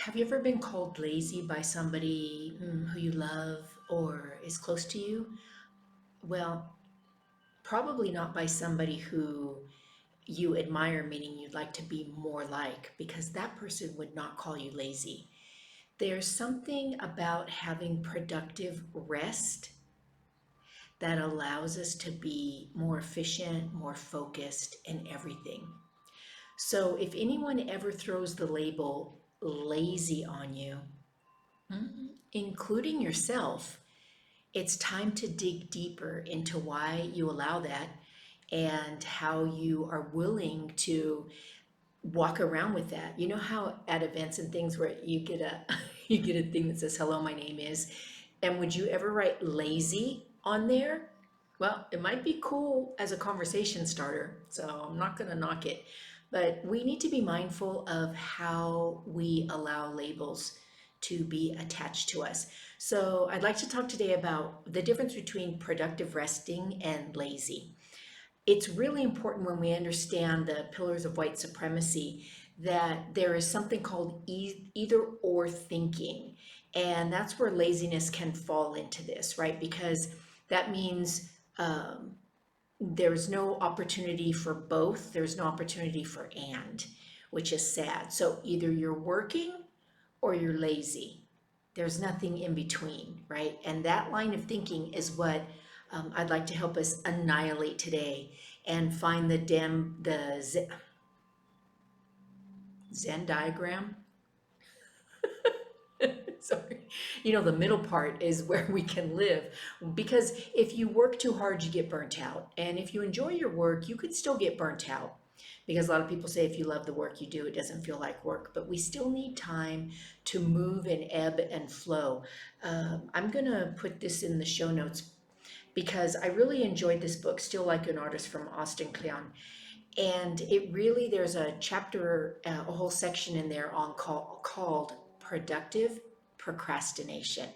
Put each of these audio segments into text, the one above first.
Have you ever been called lazy by somebody who you love or is close to you? Well, probably not by somebody who you admire, meaning you'd like to be more like, because that person would not call you lazy. There's something about having productive rest that allows us to be more efficient, more focused in everything. So if anyone ever throws the label lazy on you, including yourself, it's time to dig deeper into why you allow that and how you are willing to walk around with that. You know how at events and things where you get a you get a thing that says hello, my name is, and would you ever write lazy on there? Well, it might be cool as a conversation starter, so I'm not going to knock it. But we need to be mindful of how we allow labels to be attached to us. So, I'd like to talk today about the difference between productive resting and lazy. It's really important when we understand the pillars of white supremacy that there is something called either or thinking. And that's where laziness can fall into this, right? Because that means there's no opportunity for both, there's no opportunity for and, which is sad. So either you're working or you're lazy. There's nothing in between, right? And that line of thinking is what I'd like to help us annihilate today and find the Zen diagram. Sorry. The middle part is where we can live. Because if you work too hard, you get burnt out. And if you enjoy your work, you could still get burnt out. Because a lot of people say if you love the work you do, it doesn't feel like work. But we still need time to move and ebb and flow. I'm going to put this in the show notes because I really enjoyed this book, Still Like an Artist from Austin Kleon. And there's a chapter, a whole section in there called Productive Procrastination.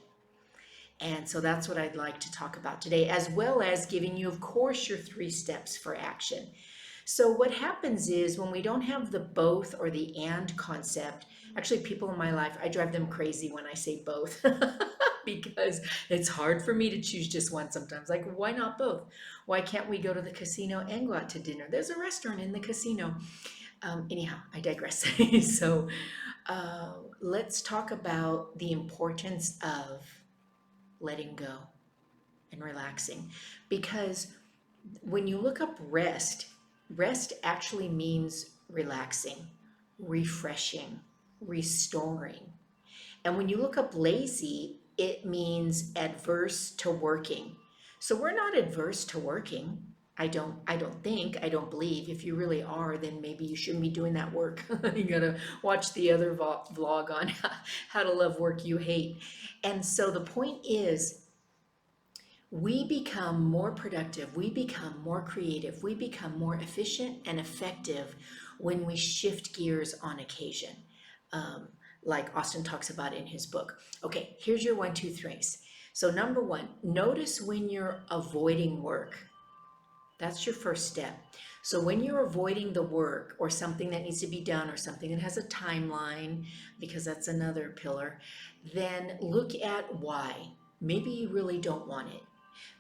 And so that's what I'd like to talk about today, as well as giving you, of course, your 3 steps for action. So, what happens is when we don't have the both or the and concept, actually, people in my life, I drive them crazy when I say both because it's hard for me to choose just one sometimes. Like, why not both? Why can't we go to the casino and go out to dinner? There's a restaurant in the casino. Anyhow, I digress. So, let's talk about the importance of letting go and relaxing. Because when you look up rest, rest actually means relaxing, refreshing, restoring. And when you look up lazy, it means adverse to working. So we're not adverse to working. I don't believe. If you really are, then maybe you shouldn't be doing that work. You gotta watch the other vlog on how to love work you hate. And so the point is, we become more productive, we become more creative, we become more efficient and effective when we shift gears on occasion, um, like Austin talks about in his book. Okay, here's your 1, 2, 3s. So, number one, notice when you're avoiding work. That's your first step. So, when you're avoiding the work or something that needs to be done or something that has a timeline, because that's another pillar, then look at why. Maybe you really don't want it.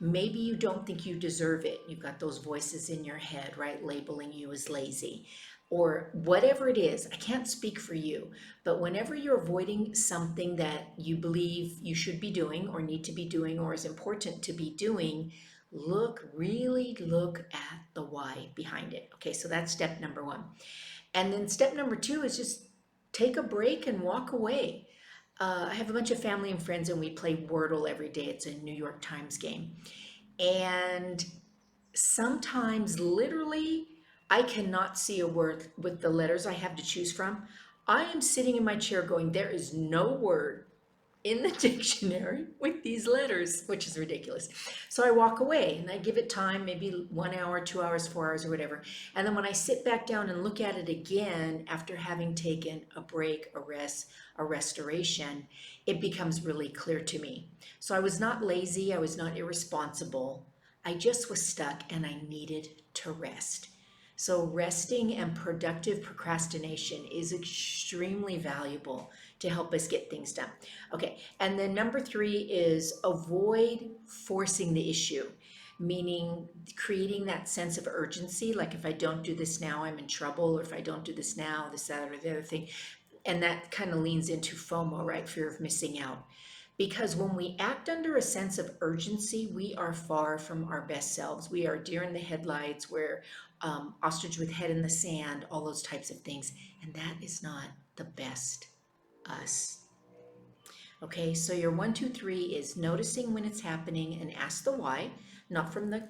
Maybe you don't think you deserve it. You've got those voices in your head, right, labeling you as lazy or whatever it is. I can't speak for you, but whenever you're avoiding something that you believe you should be doing or need to be doing or is important to be doing, really look at the why behind it. Okay, so that's step number one. And then step number two is just take a break and walk away. I have a bunch of family and friends, and we play Wordle every day. It's a New York Times game. And sometimes, literally, I cannot see a word with the letters I have to choose from. I am sitting in my chair going, there is no word in the dictionary with these letters, which is ridiculous. So I walk away and I give it time, maybe 1 hour, 2 hours, 4 hours, or whatever. And then when I sit back down and look at it again after having taken a break, a rest, a restoration, it becomes really clear to me. So I was not lazy, I was not irresponsible. I just was stuck and I needed to rest. So, resting and productive procrastination is extremely valuable to help us get things done. Okay, and then number three is avoid forcing the issue, meaning creating that sense of urgency. Like, if I don't do this now, I'm in trouble, or if I don't do this now, this, that, or the other thing. And that kind of leans into FOMO, right? Fear of missing out. Because when we act under a sense of urgency, we are far from our best selves. We are deer in the headlights, we're ostrich with head in the sand, all those types of things. And that is not the best us. Okay, so your 1, 2, 3 is noticing when it's happening and ask the why, not from the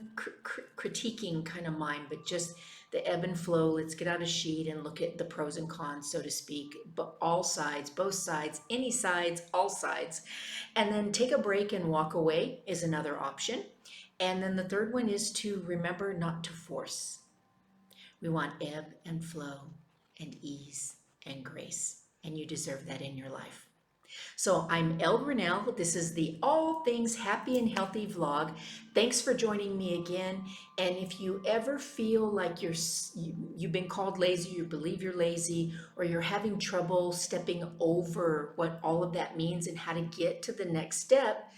critiquing kind of mind, but just the ebb and flow. Let's get out a sheet and look at the pros and cons, so to speak, but all sides, both sides, any sides, all sides. And then take a break and walk away is another option. And then the third one is to remember not to force. We want ebb and flow and ease and grace, and you deserve that in your life. So I'm El Grinnell. This is the All Things Happy and Healthy vlog. Thanks for joining me again. And if you ever feel like you've been called lazy, you believe you're lazy, or you're having trouble stepping over what all of that means and how to get to the next step,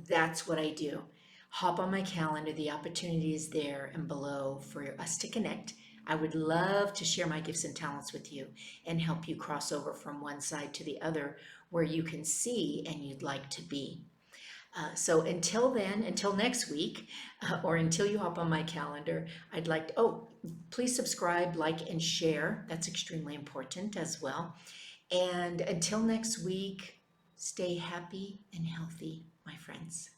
that's what I do. Hop on my calendar. The opportunity is there and below for us to connect. I would love to share my gifts and talents with you and help you cross over from one side to the other where you can see and you'd like to be. So until then, until next week, or until you hop on my calendar, I'd like to, please subscribe, like, and share. That's extremely important as well. And until next week, stay happy and healthy, my friends.